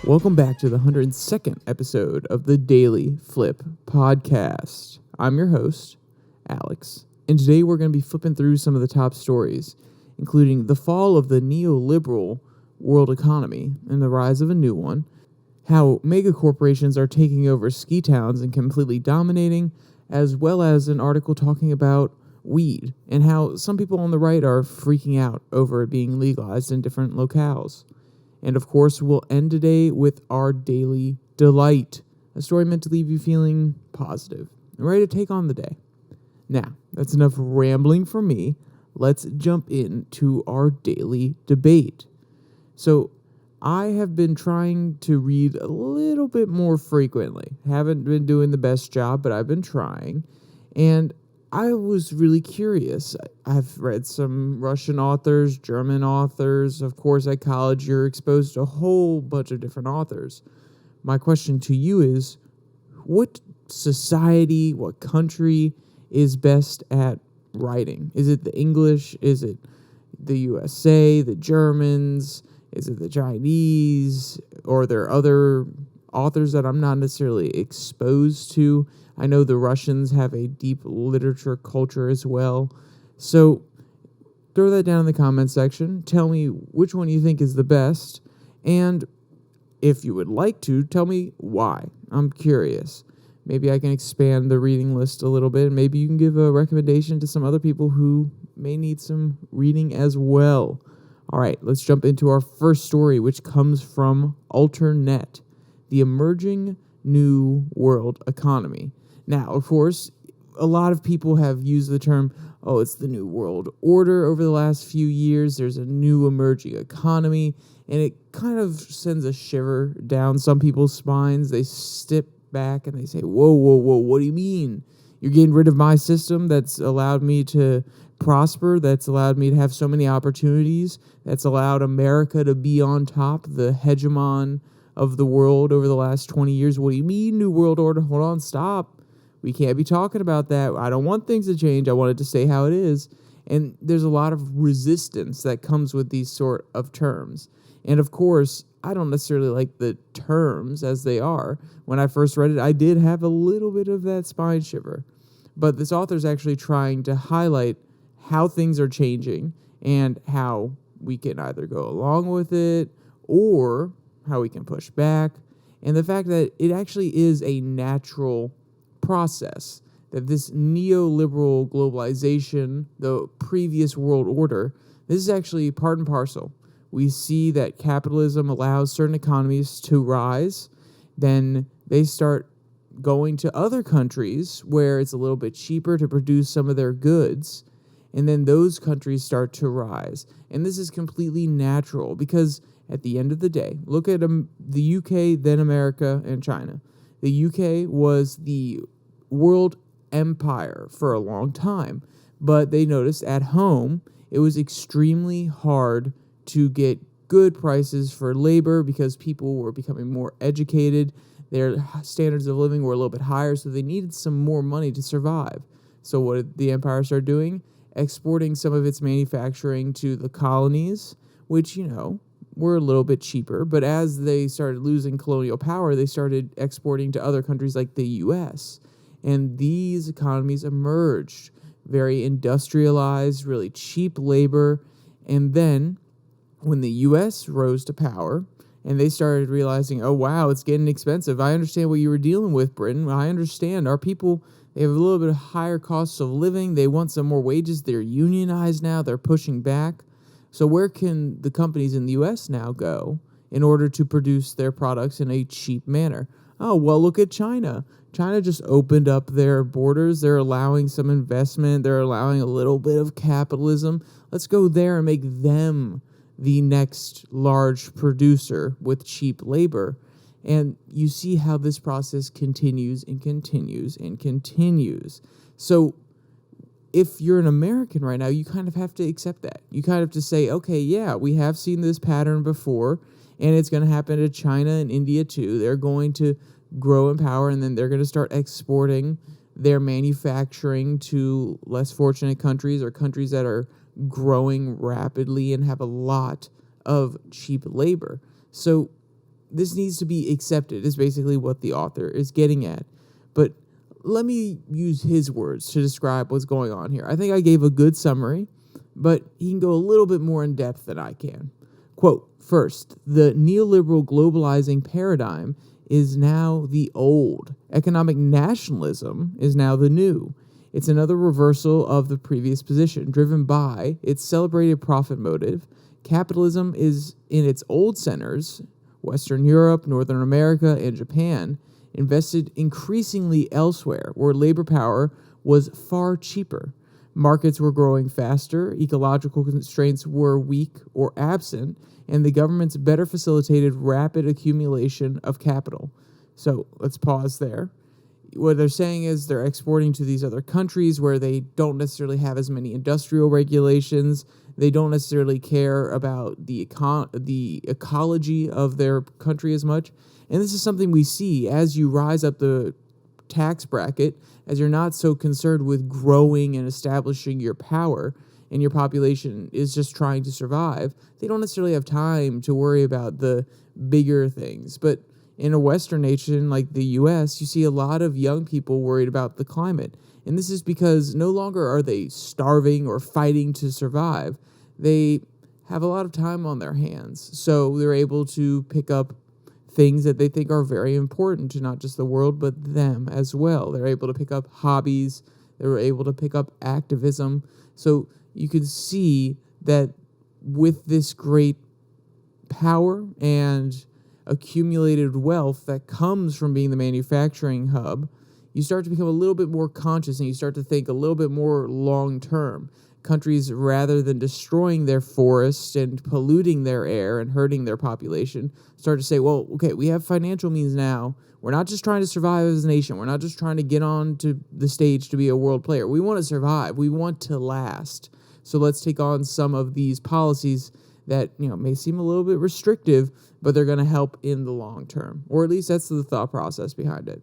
Welcome back to the 102nd episode of the DailyFlip podcast. I'm your host, Alex, and today we're going to be flipping through some of the top stories, including the fall of the neoliberal world economy and the rise of a new one, how mega corporations are taking over ski towns and completely dominating, as well as an article talking about weed and how some people on the right are freaking out over it being legalized in different locales. And of course, we'll end today with our daily delight, a story meant to leave you feeling positive and ready to take on the day. Now, that's enough rambling from me. Let's jump into our daily debate. So, I have been trying to read a little bit more frequently. Haven't been doing the best job, but I've been trying. And I was really curious. I've read some Russian authors, German authors. Of course, at college, you're exposed to a whole bunch of different authors. My question to you is, what society, what country is best at writing? Is it the English? Is it the USA, the Germans? Is it the Chinese? Or are there other authors that I'm not necessarily exposed to? I know the Russians have a deep literature culture as well. So throw that down in the comment section. Tell me which one you think is the best. And if you would like to, tell me why. I'm curious. Maybe I can expand the reading list a little bit. Maybe you can give a recommendation to some other people who may need some reading as well. All right, let's jump into our first story, which comes from Alternet, the emerging new world economy. Now, of course, a lot of people have used the term, it's the new world order over the last few years. There's a new emerging economy, and it kind of sends a shiver down some people's spines. They step back and they say, whoa, what do you mean? You're getting rid of my system that's allowed me to prosper, that's allowed me to have so many opportunities, that's allowed America to be on top, the hegemon of the world over the last 20 years. What do you mean, new world order? Hold on, stop. We can't be talking about that. I don't want things to change. I want it to stay how it is. And there's a lot of resistance that comes with these sort of terms. And of course, I don't necessarily like the terms as they are. When I first read it, I did have a little bit of that spine shiver. But this author's actually trying to highlight how things are changing and how we can either go along with it or how we can push back. And the fact that it actually is a natural process, that this neoliberal globalization, the previous world order, this is actually part and parcel. We see that capitalism allows certain economies to rise, then they start going to other countries where it's a little bit cheaper to produce some of their goods, and then those countries start to rise. And this is completely natural because at the end of the day, look at the UK, then America, and China. The UK was the world empire for a long time, but they noticed at home it was extremely hard to get good prices for labor because people were becoming more educated. Their standards of living were a little bit higher, so they needed some more money to survive. So what did the empire start doing? Exporting some of its manufacturing to the colonies, which, were a little bit cheaper. But as they started losing colonial power, they started exporting to other countries like the U.S., and these economies emerged, very industrialized, really cheap labor. And then when the U.S. rose to power and they started realizing, oh, wow, it's getting expensive. I understand what you were dealing with, Britain. I understand. Our people, they have a little bit higher costs of living. They want some more wages. They're unionized now. They're pushing back. So where can the companies in the U.S. now go in order to produce their products in a cheap manner? Oh, well, look at China. China just opened up their borders. They're allowing some investment. They're allowing a little bit of capitalism. Let's go there and make them the next large producer with cheap labor. And you see how this process continues and continues and continues. So if you're an American right now, you kind of have to accept that. You kind of have to say, okay, yeah, we have seen this pattern before, and it's going to happen to China and India too. They're going to grow in power, and then they're going to start exporting their manufacturing to less fortunate countries or countries that are growing rapidly and have a lot of cheap labor. So this needs to be accepted is basically what the author is getting at. But let me use his words to describe what's going on here. I think I gave a good summary, but he can go a little bit more in depth than I can. Quote, first, the neoliberal globalizing paradigm is now the old. Economic nationalism is now the new. It's another reversal of the previous position, driven by its celebrated profit motive. Capitalism is in its old centers, Western Europe, Northern America, and Japan, invested increasingly elsewhere, where labor power was far cheaper. Markets were growing faster, ecological constraints were weak or absent, and the governments better facilitated rapid accumulation of capital. So let's pause there. What they're saying is they're exporting to these other countries where they don't necessarily have as many industrial regulations. They don't necessarily care about the ecology of their country as much. And this is something we see as you rise up the tax bracket, as you're not so concerned with growing and establishing your power, and your population is just trying to survive. They don't necessarily have time to worry about the bigger things. But in a Western nation like the U.S., you see a lot of young people worried about the climate. And this is because no longer are they starving or fighting to survive. They have a lot of time on their hands. So they're able to pick up things that they think are very important to not just the world, but them as well. They're able to pick up hobbies. They're able to pick up activism. So you can see that with this great power and accumulated wealth that comes from being the manufacturing hub, you start to become a little bit more conscious and you start to think a little bit more long term. Countries, rather than destroying their forests and polluting their air and hurting their population, start to say, well, okay, we have financial means now. We're not just trying to survive as a nation. We're not just trying to get on to the stage to be a world player. We want to survive. We want to last. So let's take on some of these policies that, may seem a little bit restrictive, but they're going to help in the long term. Or at least that's the thought process behind it.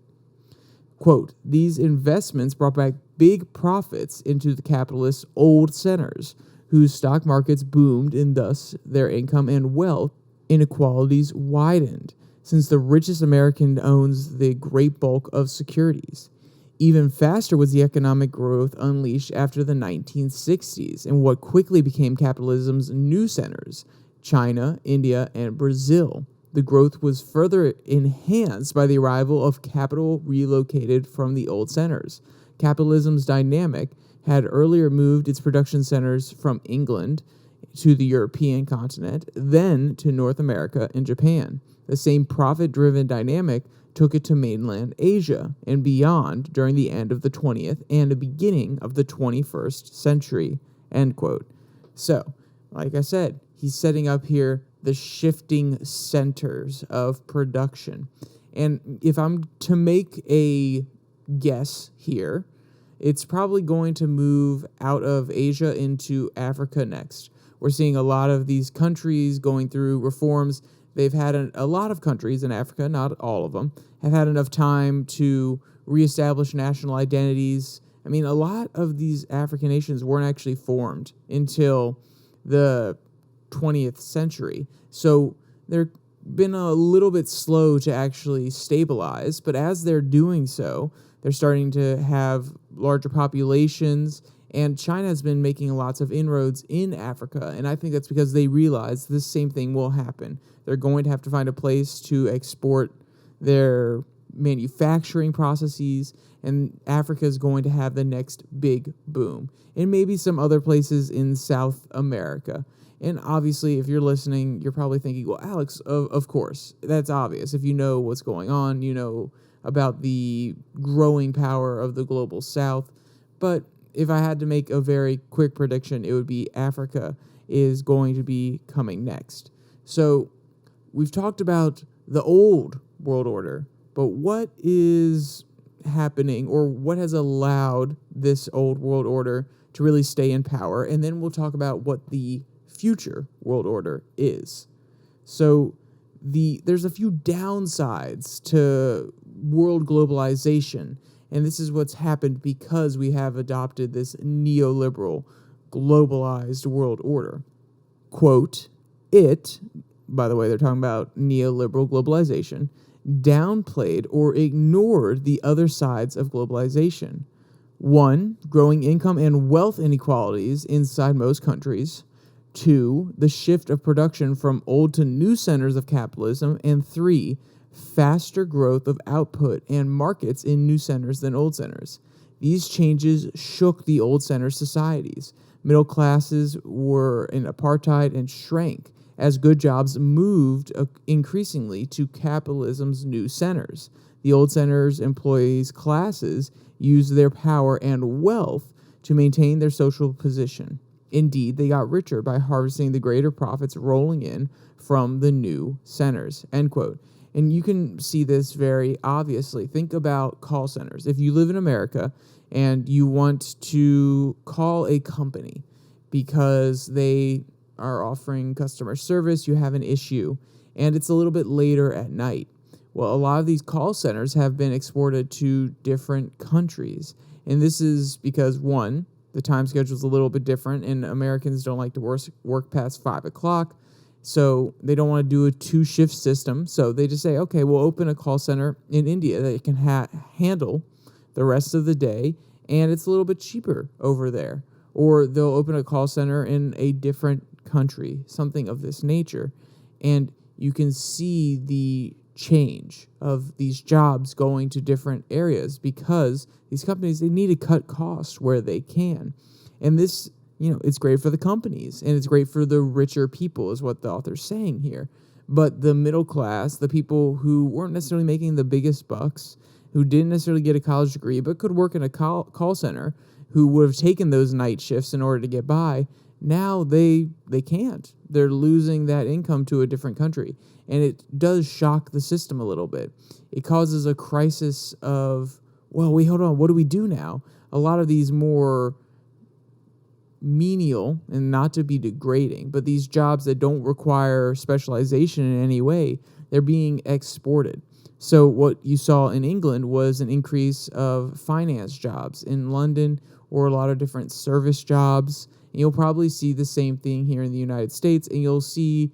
Quote, these investments brought back big profits into the capitalists' old centers, whose stock markets boomed, and thus their income and wealth inequalities widened, since the richest American owns the great bulk of securities. Even faster was the economic growth unleashed after the 1960s in what quickly became capitalism's new centers, China, India, and Brazil. The growth was further enhanced by the arrival of capital relocated from the old centers. Capitalism's dynamic had earlier moved its production centers from England to the European continent, then to North America and Japan. The same profit-driven dynamic took it to mainland Asia and beyond during the end of the 20th and the beginning of the 21st century, end quote. So, like I said, he's setting up here the shifting centers of production. And if I'm to make a guess here, it's probably going to move out of Asia into Africa next. We're seeing a lot of these countries going through reforms. They've had a lot of countries in Africa, not all of them, have had enough time to reestablish national identities. I mean, a lot of these African nations weren't actually formed until the 20th century. So they're been a little bit slow to actually stabilize, but as they're doing so, they're starting to have larger populations, and China has been making lots of inroads in Africa, and I think that's because they realize this same thing will happen. They're going to have to find a place to export their manufacturing processes, and Africa is going to have the next big boom, and maybe some other places in South America. And obviously, if you're listening, you're probably thinking, well, Alex, of course, that's obvious. If you know what's going on, you know about the growing power of the global South. But if I had to make a very quick prediction, it would be Africa is going to be coming next. So we've talked about the old world order, but what is happening, or what has allowed this old world order to really stay in power? And then we'll talk about what the future world order is. So there's a few downsides to world globalization, and this is what's happened because we have adopted this neoliberal globalized world order. Quote, it, by the way, they're talking about neoliberal globalization, downplayed or ignored the other sides of globalization. One, growing income and wealth inequalities inside most countries. Two, the shift of production from old to new centers of capitalism. And three, faster growth of output and markets in new centers than old centers. These changes shook the old center societies. Middle classes were in apartheid and shrank as good jobs moved increasingly to capitalism's new centers. The old centers' employees' classes used their power and wealth to maintain their social position. Indeed, they got richer by harvesting the greater profits rolling in from the new centers, end quote. And you can see this very obviously. Think about call centers. If you live in America and you want to call a company because they are offering customer service, you have an issue, and it's a little bit later at night. Well, a lot of these call centers have been exported to different countries. And this is because, one, the time schedule is a little bit different, and Americans don't like to work past 5 o'clock. So they don't want to do a 2-shift system. So they just say, okay, we'll open a call center in India that can handle the rest of the day, and it's a little bit cheaper over there. Or they'll open a call center in a different country, something of this nature. And you can see the change of these jobs going to different areas because these companies, they need to cut costs where they can. And this, it's great for the companies and it's great for the richer people is what the author's saying here. But the middle class, the people who weren't necessarily making the biggest bucks, who didn't necessarily get a college degree, but could work in a call center, who would have taken those night shifts in order to get by, now they can't. They're losing that income to a different country. And it does shock the system a little bit. It causes a crisis of, hold on, what do we do now? A lot of these more menial, and not to be degrading, but these jobs that don't require specialization in any way, they're being exported. So what you saw in England was an increase of finance jobs in London, or a lot of different service jobs. And you'll probably see the same thing here in the United States, and you'll see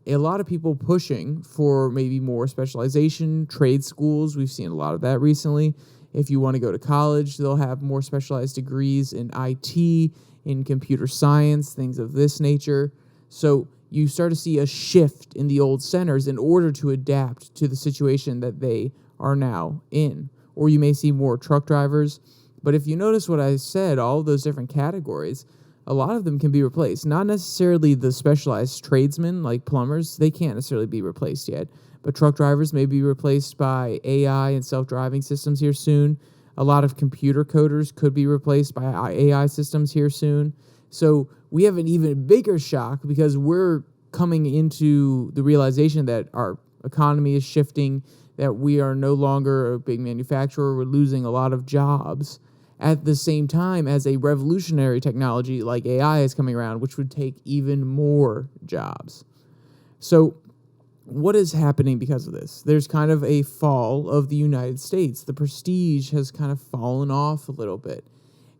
a lot of people pushing for maybe more specialization, trade schools. We've seen a lot of that recently. If you want to go to college, they'll have more specialized degrees in IT, in computer science, things of this nature. So you start to see a shift in the old centers in order to adapt to the situation that they are now in. Or you may see more truck drivers. But if you notice what I said, all of those different categories, a lot of them can be replaced. Not necessarily the specialized tradesmen like plumbers. They can't necessarily be replaced yet. But truck drivers may be replaced by AI and self-driving systems here soon. A lot of computer coders could be replaced by AI systems here soon. So we have an even bigger shock because we're coming into the realization that our economy is shifting, that we are no longer a big manufacturer. We're losing a lot of jobs at the same time as a revolutionary technology like AI is coming around, which would take even more jobs. So what is happening because of this? There's kind of a fall of the United States. The prestige has kind of fallen off a little bit.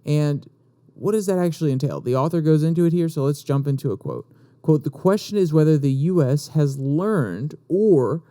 And what does that actually entail? The author goes into it here, so let's jump into a quote. Quote, "The question is whether the U.S. has learned or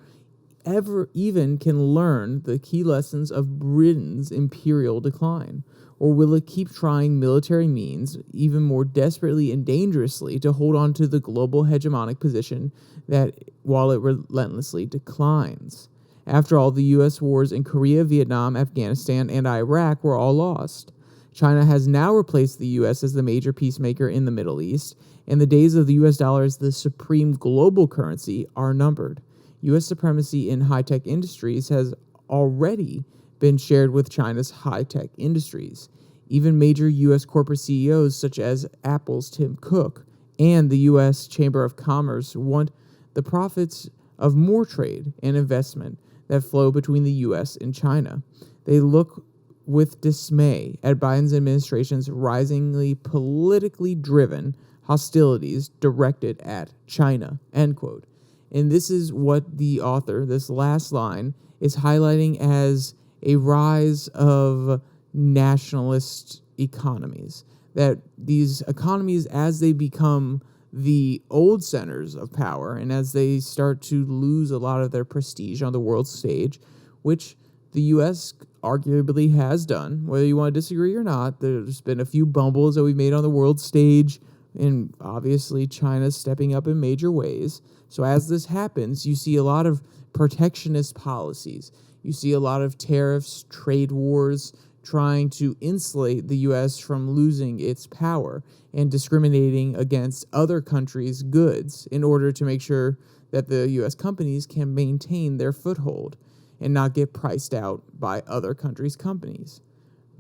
ever even can learn the key lessons of Britain's imperial decline. Or will it keep trying military means, even more desperately and dangerously, to hold on to the global hegemonic position that while it relentlessly declines? After all, the U.S. wars in Korea, Vietnam, Afghanistan, and Iraq were all lost. China has now replaced the U.S. as the major peacemaker in the Middle East, and the days of the U.S. dollar as the supreme global currency are numbered. U.S. supremacy in high-tech industries has already been shared with China's high-tech industries. Even major U.S. corporate CEOs such as Apple's Tim Cook and the U.S. Chamber of Commerce want the profits of more trade and investment that flow between the U.S. and China. They look with dismay at Biden's administration's risingly politically driven hostilities directed at China," end quote. And this is what the author, this last line, is highlighting as a rise of nationalist economies. That these economies, as they become the old centers of power and as they start to lose a lot of their prestige on the world stage, which the U.S. arguably has done, whether you want to disagree or not. There's been a few bumbles that we've made on the world stage, and obviously China's stepping up in major ways. So as this happens, you see a lot of protectionist policies. You see a lot of tariffs, trade wars, trying to insulate the U.S. from losing its power and discriminating against other countries' goods in order to make sure that the U.S. companies can maintain their foothold and not get priced out by other countries' companies.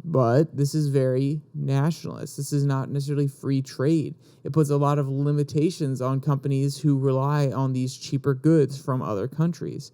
But this is very nationalist. This is not necessarily free trade. It puts a lot of limitations on companies who rely on these cheaper goods from other countries.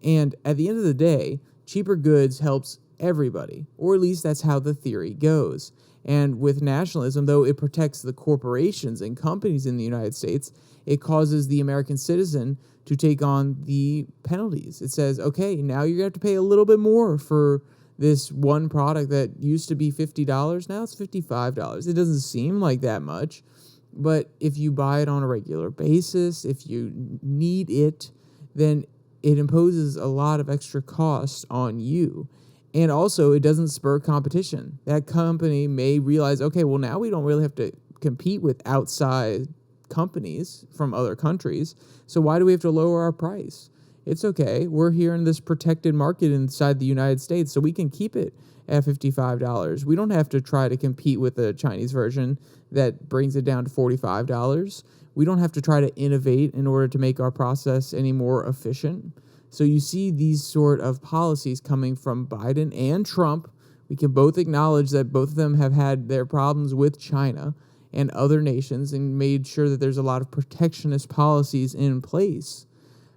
And at the end of the day, cheaper goods helps everybody, or at least that's how the theory goes. And with nationalism, though it protects the corporations and companies in the United States, it causes the American citizen to take on the penalties. It says, okay, now you're going to have to pay a little bit more for this one product that used to be $50. Now it's $55. It doesn't seem like that much, but if you buy it on a regular basis, if you need it, then it imposes a lot of extra costs on you. And also, it doesn't spur competition. That company may realize, okay, well, now we don't really have to compete with outside companies from other countries, so why do we have to lower our price? It's okay. We're here in this protected market inside the United States, so we can keep it at $55. We don't have to try to compete with the Chinese version that brings it down to $45. We don't have to try to innovate in order to make our process any more efficient. So you see these sort of policies coming from Biden and Trump. We can both acknowledge that both of them have had their problems with China and other nations and made sure that there's a lot of protectionist policies in place.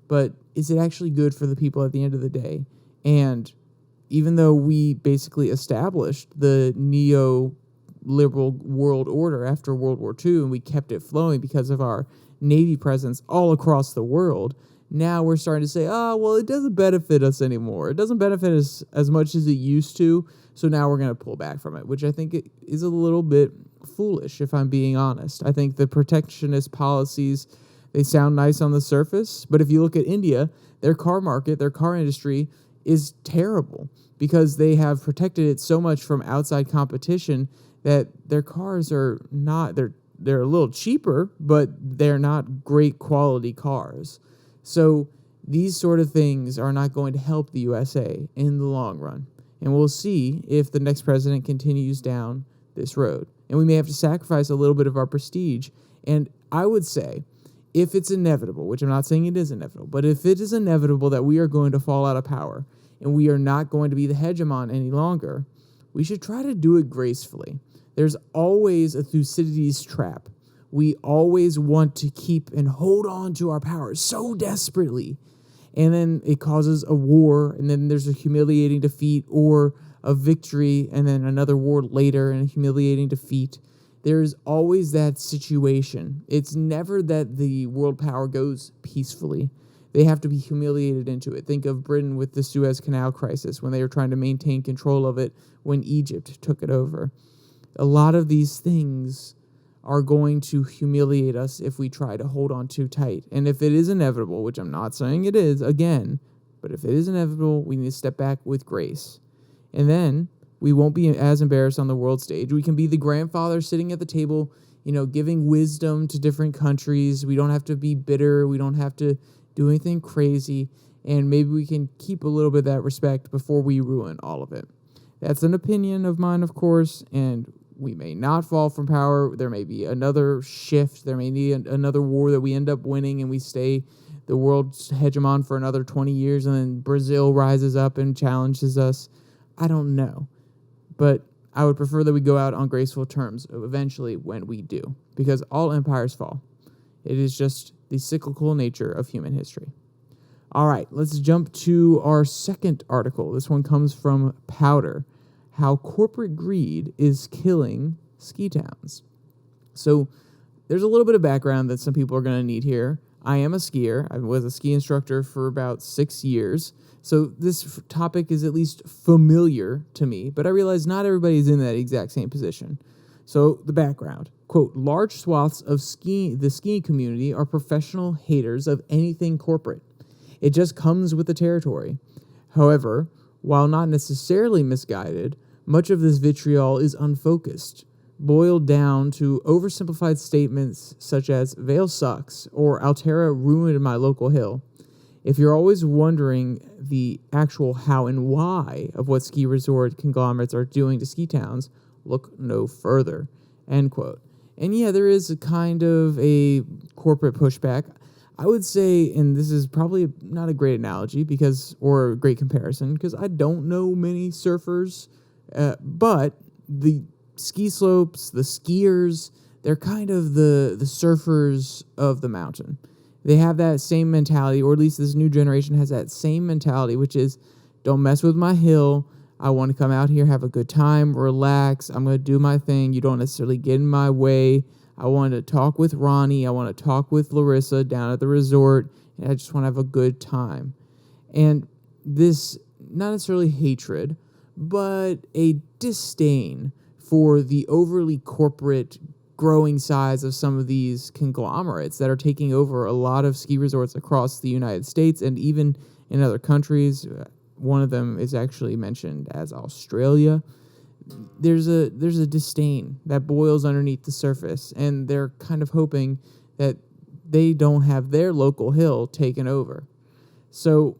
But is it actually good for the people at the end of the day? And even though we basically established the neoliberal world order after World War II and we kept it flowing because of our Navy presence all across the world, now we're starting to say, well, it doesn't benefit us anymore. It doesn't benefit us as much as it used to, so now we're going to pull back from it, which I think it is a little bit foolish, if I'm being honest. I think the protectionist policies, they sound nice on the surface, but if you look at India, their car market, their car industry is terrible because they have protected it so much from outside competition that their cars are not, they're a little cheaper, but they're not great quality cars. So these sort of things are not going to help the USA in the long run. And we'll see if the next president continues down this road. And we may have to sacrifice a little bit of our prestige. And I would say, if it's inevitable, which I'm not saying it is inevitable, but if it is inevitable that we are going to fall out of power and we are not going to be the hegemon any longer, we should try to do it gracefully. There's always a Thucydides trap. We always want to keep and hold on to our power so desperately. And then it causes a war, and then there's a humiliating defeat or a victory, and then another war later and a humiliating defeat. There's always that situation. It's never that the world power goes peacefully. They have to be humiliated into it. Think of Britain with the Suez Canal crisis when they were trying to maintain control of it when Egypt took it over. A lot of these things are going to humiliate us if we try to hold on too tight. And if it is inevitable, which I'm not saying it is, again, but if it is inevitable, we need to step back with grace. And then we won't be as embarrassed on the world stage. We can be the grandfather sitting at the table, giving wisdom to different countries. We don't have to be bitter. We don't have to do anything crazy. And maybe we can keep a little bit of that respect before we ruin all of it. That's an opinion of mine, of course, and we may not fall from power. There may be another shift. There may be another war that we end up winning and we stay the world's hegemon for another 20 years and then Brazil rises up and challenges us. I don't know. But I would prefer that we go out on graceful terms eventually when we do, because all empires fall. It is just the cyclical nature of human history. All right, let's jump to our second article. This one comes from Powder. How corporate greed is killing ski towns. So there's a little bit of background that some people are going to need here. I am a skier. I was a ski instructor for about 6 years. So this topic is at least familiar to me, but I realize not everybody is in that exact same position. So the background, quote, large swaths of the skiing community are professional haters of anything corporate. It just comes with the territory. However, while not necessarily misguided, much of this vitriol is unfocused, boiled down to oversimplified statements such as Vail sucks or Altera ruined my local hill. If you're always wondering the actual how and why of what ski resort conglomerates are doing to ski towns, look no further, end quote. And yeah, there is a kind of a corporate pushback. I would say, and this is probably not a great analogy or a great comparison, because I don't know many surfers, but the ski slopes, the skiers, they're kind of the surfers of the mountain. They have that same mentality, or at least this new generation has that same mentality, which is, don't mess with my hill. I want to come out here, have a good time, relax. I'm going to do my thing. You don't necessarily get in my way. I want to talk with Ronnie. I want to talk with Larissa down at the resort. And I just want to have a good time. And this, not necessarily hatred, but a disdain for the overly corporate growing size of some of these conglomerates that are taking over a lot of ski resorts across the United States and even in other countries. One of them is actually mentioned as Australia. There's a disdain that boils underneath the surface, and they're kind of hoping that they don't have their local hill taken over. So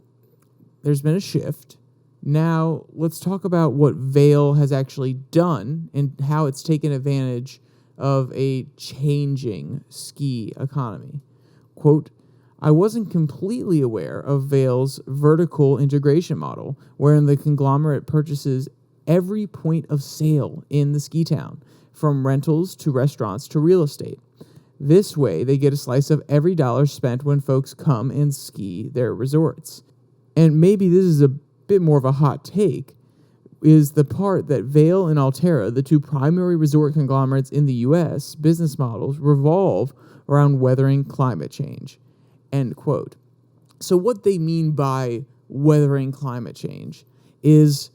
there's been a shift. Now let's talk about what Vail has actually done and how it's taken advantage of a changing ski economy. Quote, I wasn't completely aware of Vail's vertical integration model, wherein the conglomerate purchases every point of sale in the ski town, from rentals to restaurants to real estate. This way, they get a slice of every dollar spent when folks come and ski their resorts. And maybe this is a bit more of a hot take, is the part that Vail and Altera, the two primary resort conglomerates in the U.S., business models revolve around weathering climate change, end quote. So what they mean by weathering climate change is,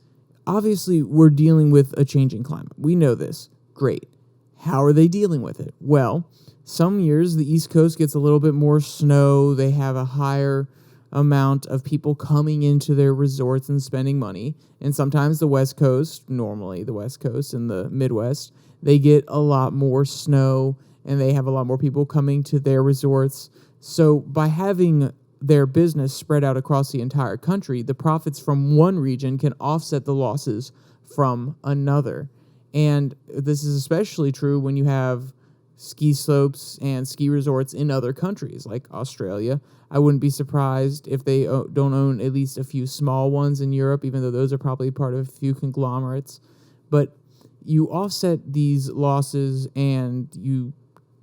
obviously, we're dealing with a changing climate. We know this. Great. How are they dealing with it? Well, some years the East Coast gets a little bit more snow. They have a higher amount of people coming into their resorts and spending money. And sometimes the West Coast, normally the West Coast and the Midwest, they get a lot more snow and they have a lot more people coming to their resorts. So by having their business spread out across the entire country, the profits from one region can offset the losses from another. And this is especially true when you have ski slopes and ski resorts in other countries like Australia. I wouldn't be surprised if they don't own at least a few small ones in Europe, even though those are probably part of a few conglomerates. But you offset these losses and you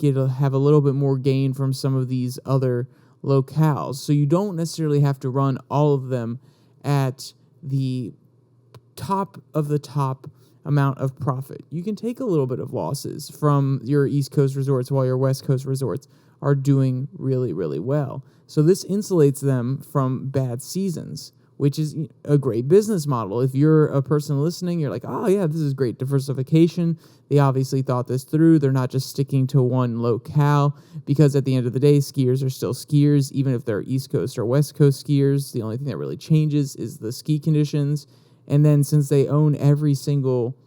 have a little bit more gain from some of these other locales. So you don't necessarily have to run all of them at the top of the top amount of profit. You can take a little bit of losses from your East Coast resorts while your West Coast resorts are doing really, really well. So this insulates them from bad seasons, which is a great business model. If you're a person listening, you're like, oh yeah, this is great diversification. They obviously thought this through. They're not just sticking to one locale, because at the end of the day, skiers are still skiers, even if they're East Coast or West Coast skiers. The only thing that really changes is the ski conditions. And then since they own every single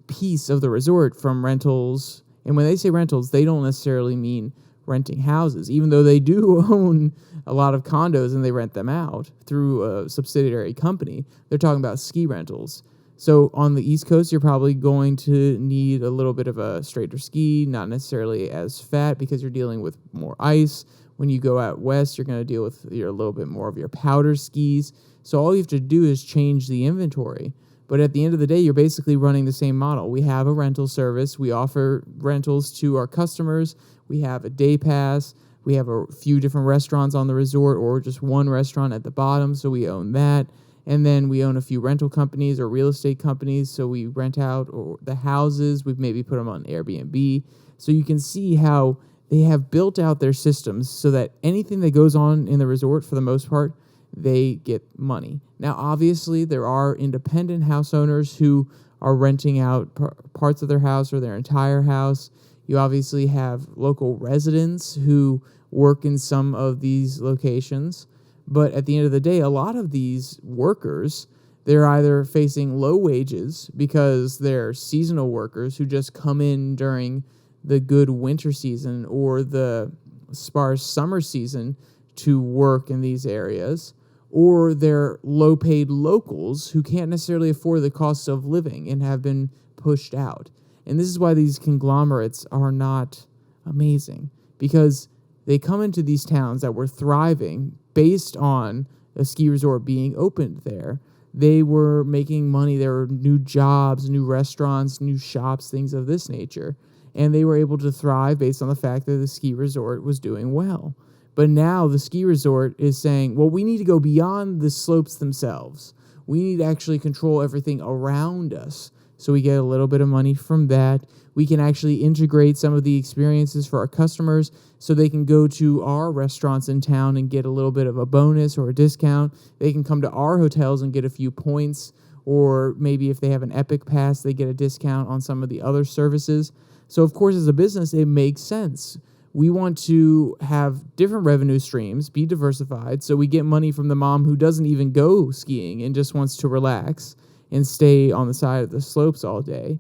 piece of the resort, from rentals, and when they say rentals, they don't necessarily mean renting houses, even though they do own a lot of condos and they rent them out through a subsidiary company. They're talking about ski rentals. So on the East Coast, you're probably going to need a little bit of a straighter ski, not necessarily as fat because you're dealing with more ice. When you go out west, you're going to deal with a little bit more of your powder skis. So all you have to do is change the inventory. But at the end of the day, you're basically running the same model. We have a rental service. We offer rentals to our customers. We have a day pass. We have a few different restaurants on the resort, or just one restaurant at the bottom, so we own that. And then we own a few rental companies or real estate companies, so we rent out the houses. We've maybe put them on Airbnb. So you can see how they have built out their systems so that anything that goes on in the resort, for the most part, they get money. Now, obviously, there are independent house owners who are renting out parts of their house or their entire house. You obviously have local residents who work in some of these locations. But at the end of the day, a lot of these workers, they're either facing low wages because they're seasonal workers who just come in during the good winter season or the sparse summer season to work in these areas, or they're low-paid locals who can't necessarily afford the cost of living and have been pushed out. And this is why these conglomerates are not amazing, because they come into these towns that were thriving based on a ski resort being opened there. They were making money. There were new jobs, new restaurants, new shops, things of this nature. And they were able to thrive based on the fact that the ski resort was doing well. But now the ski resort is saying, well, we need to go beyond the slopes themselves. We need to actually control everything around us. So we get a little bit of money from that. We can actually integrate some of the experiences for our customers so they can go to our restaurants in town and get a little bit of a bonus or a discount. They can come to our hotels and get a few points, or maybe if they have an Epic Pass, they get a discount on some of the other services. So, of course, as a business, it makes sense. We want to have different revenue streams, be diversified, so we get money from the mom who doesn't even go skiing and just wants to relax and stay on the side of the slopes all day.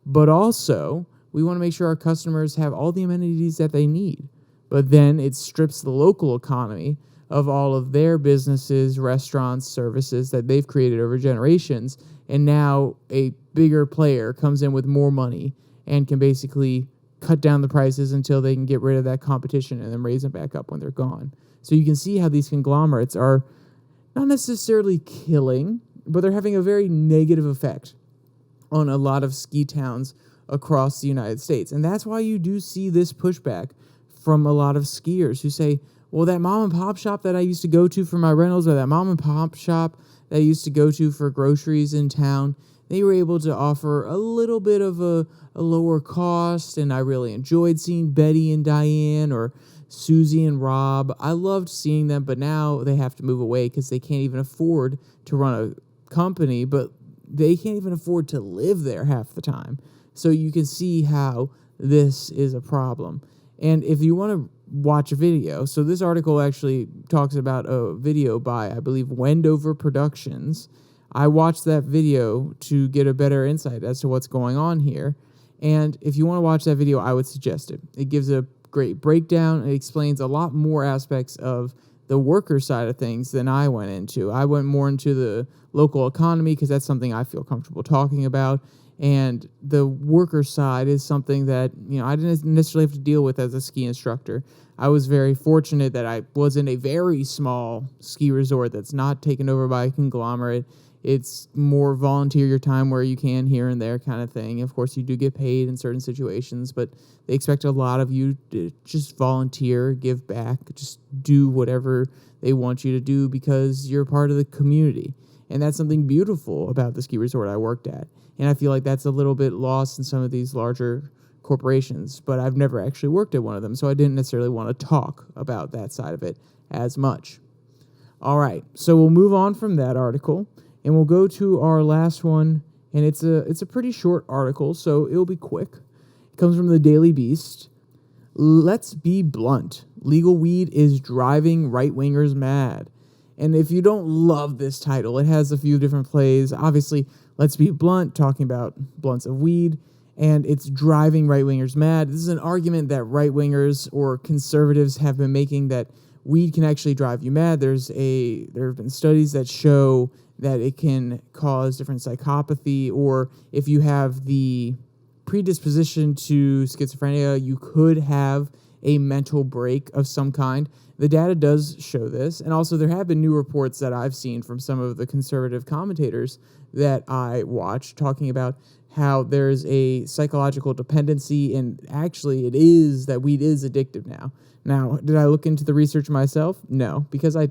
But also, we want to make sure our customers have all the amenities that they need. But then it strips the local economy of all of their businesses, restaurants, services that they've created over generations. And now a bigger player comes in with more money and can basically cut down the prices until they can get rid of that competition and then raise them back up when they're gone. So you can see how these conglomerates are not necessarily killing, but they're having a very negative effect on a lot of ski towns across the United States. And that's why you do see this pushback from a lot of skiers who say, well, that mom and pop shop that I used to go to for my rentals, or that mom and pop shop that I used to go to for groceries in town, they were able to offer a little bit of a lower cost, and I really enjoyed seeing Betty and Diane or Susie and Rob. I loved seeing them, but now they have to move away because they can't even afford to run a company, but they can't even afford to live there half the time. So you can see how this is a problem. And if you want to watch a video, so this article actually talks about a video by, I believe, Wendover Productions. I watched that video to get a better insight as to what's going on here. And if you want to watch that video, I would suggest it. It gives a great breakdown. It explains a lot more aspects of the worker side of things than I went into. I went more into the local economy because that's something I feel comfortable talking about. And the worker side is something that, I didn't necessarily have to deal with as a ski instructor. I was very fortunate that I was in a very small ski resort that's not taken over by a conglomerate. It's more volunteer your time where you can here and there kind of thing. Of course, you do get paid in certain situations, but they expect a lot of you to just volunteer, give back, just do whatever they want you to do because you're part of the community. And that's something beautiful about the ski resort I worked at. And I feel like that's a little bit lost in some of these larger corporations, but I've never actually worked at one of them, so I didn't necessarily want to talk about that side of it as much. All right, so we'll move on from that article, and we'll go to our last one, and it's a pretty short article, so it'll be quick. It comes from the Daily Beast. Let's be blunt. Legal weed is driving right-wingers mad. And if you don't love this title, it has a few different plays. Obviously, let's be blunt, talking about blunts of weed, and it's driving right-wingers mad. This is an argument that right-wingers or conservatives have been making, that weed can actually drive you mad. There have been studies that show that it can cause different psychopathy, or if you have the predisposition to schizophrenia, you could have a mental break of some kind. The data does show this, and also there have been new reports that I've seen from some of the conservative commentators that I watch talking about how there's a psychological dependency, and actually it is that weed is addictive now. Now, did I look into the research myself? No, because I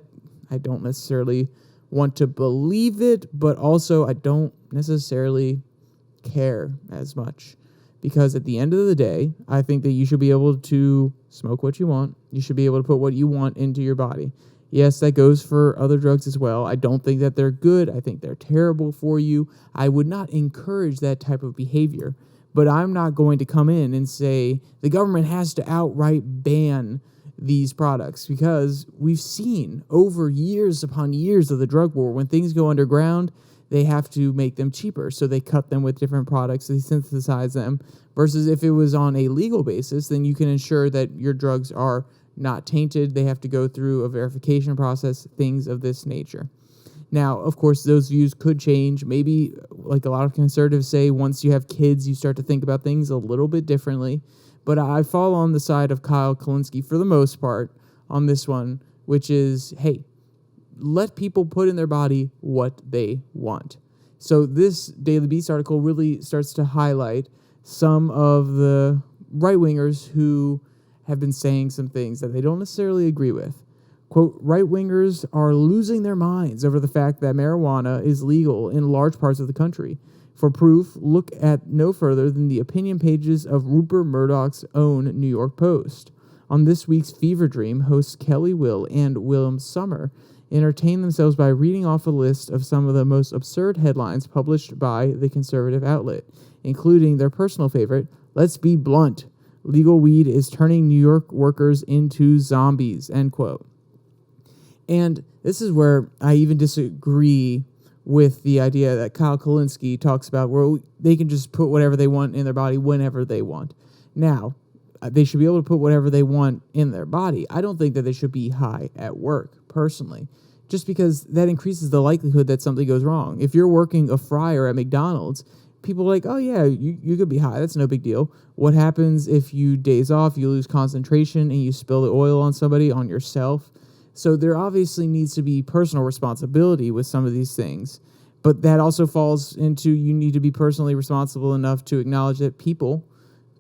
don't necessarily want to believe it, but also I don't necessarily care as much. Because at the end of the day, I think that you should be able to smoke what you want. You should be able to put what you want into your body. Yes, that goes for other drugs as well. I don't think that they're good. I think they're terrible for you. I would not encourage that type of behavior. But I'm not going to come in and say the government has to outright ban these products, because we've seen over years upon years of the drug war, when things go underground, they have to make them cheaper. So they cut them with different products, they synthesize them, versus if it was on a legal basis, then you can ensure that your drugs are not tainted. They have to go through a verification process, things of this nature. Now, of course, those views could change. Maybe, like a lot of conservatives say, once you have kids, you start to think about things a little bit differently. But I fall on the side of Kyle Kulinski for the most part on this one, which is, hey, let people put in their body what they want. So this Daily Beast article really starts to highlight some of the right-wingers who have been saying some things that they don't necessarily agree with. Quote, right-wingers are losing their minds over the fact that marijuana is legal in large parts of the country. For proof, look at no further than the opinion pages of Rupert Murdoch's own New York Post. On this week's Fever Dream, hosts Kelly Will and Willem Summer entertain themselves by reading off a list of some of the most absurd headlines published by the conservative outlet, including their personal favorite, "Let's be blunt. Legal weed is turning New York workers into zombies," end quote. And this is where I even disagree with the idea that Kyle Kulinski talks about, where they can just put whatever they want in their body whenever they want. Now, they should be able to put whatever they want in their body. I don't think that they should be high at work, personally, just because that increases the likelihood that something goes wrong. If you're working a fryer at McDonald's, people are like, oh yeah, you could be high. That's no big deal. What happens if you daze off, you lose concentration, and you spill the oil on somebody, on yourself? So there obviously needs to be personal responsibility with some of these things. But that also falls into, you need to be personally responsible enough to acknowledge that people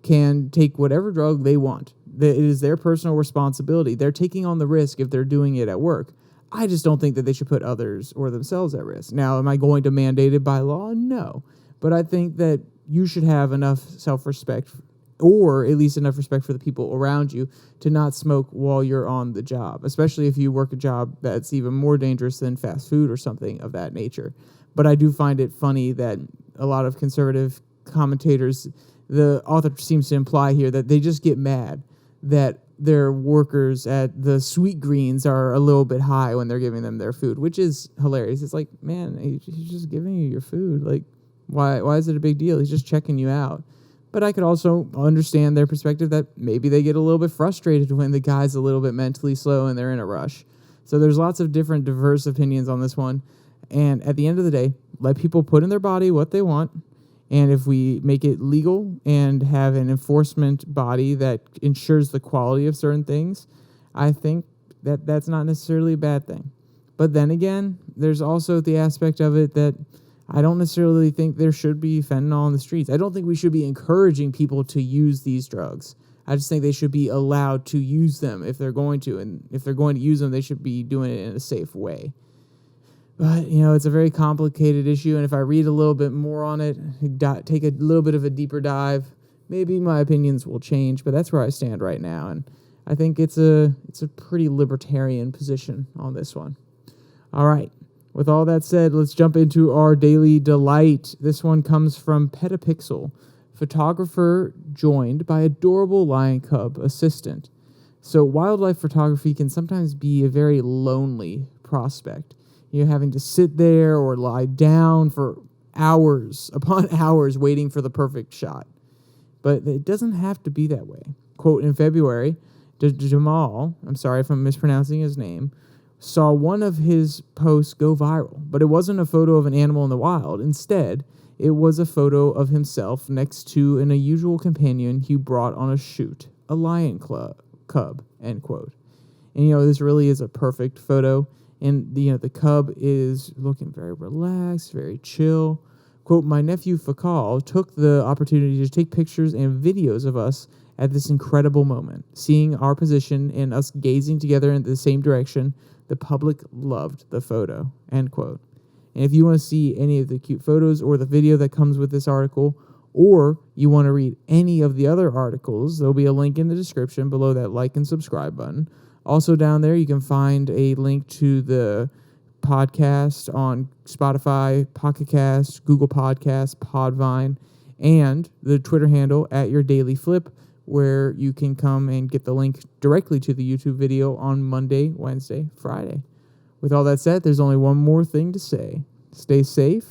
can take whatever drug they want. That it is their personal responsibility. They're taking on the risk if they're doing it at work. I just don't think that they should put others or themselves at risk. Now, am I going to mandate it by law? No. But I think that you should have enough self-respect, or at least enough respect for the people around you, to not smoke while you're on the job, especially if you work a job that's even more dangerous than fast food or something of that nature. But I do find it funny that a lot of conservative commentators, the author seems to imply here that they just get mad that their workers at the Sweet Greens are a little bit high when they're giving them their food, which is hilarious. It's like, man, he's just giving you your food. Like, why is it a big deal? He's just checking you out. But I could also understand their perspective that maybe they get a little bit frustrated when the guy's a little bit mentally slow and they're in a rush. So there's lots of different diverse opinions on this one. And at the end of the day, let people put in their body what they want. And if we make it legal and have an enforcement body that ensures the quality of certain things, I think that that's not necessarily a bad thing. But then again, there's also the aspect of it that I don't necessarily think there should be fentanyl on the streets. I don't think we should be encouraging people to use these drugs. I just think they should be allowed to use them if they're going to. And if they're going to use them, they should be doing it in a safe way. But, it's a very complicated issue. And if I read a little bit more on it, take a little bit of a deeper dive, maybe my opinions will change. But that's where I stand right now. And I think it's a pretty libertarian position on this one. All right. With all that said, let's jump into our daily delight. This one comes from Petapixel, photographer joined by adorable lion cub assistant. So wildlife photography can sometimes be a very lonely prospect. You're having to sit there or lie down for hours upon hours waiting for the perfect shot. But it doesn't have to be that way. Quote, in February, Jamal, I'm sorry if I'm mispronouncing his name, saw one of his posts go viral, but it wasn't a photo of an animal in the wild. Instead, it was a photo of himself next to an unusual companion he brought on a shoot, a lion cub, end quote. And, this really is a perfect photo. And, the cub is looking very relaxed, very chill. Quote, my nephew Fakal took the opportunity to take pictures and videos of us at this incredible moment. Seeing our position and us gazing together in the same direction, the public loved the photo, end quote. And if you want to see any of the cute photos or the video that comes with this article, or you want to read any of the other articles, there'll be a link in the description below that like and subscribe button. Also down there, you can find a link to the podcast on Spotify, Pocket Cast, Google Podcasts, Podvine, and the Twitter handle at your DailyFlip, where you can come and get the link directly to the YouTube video on Monday, Wednesday, Friday. With all that said, there's only one more thing to say. Stay safe.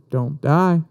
Don't die.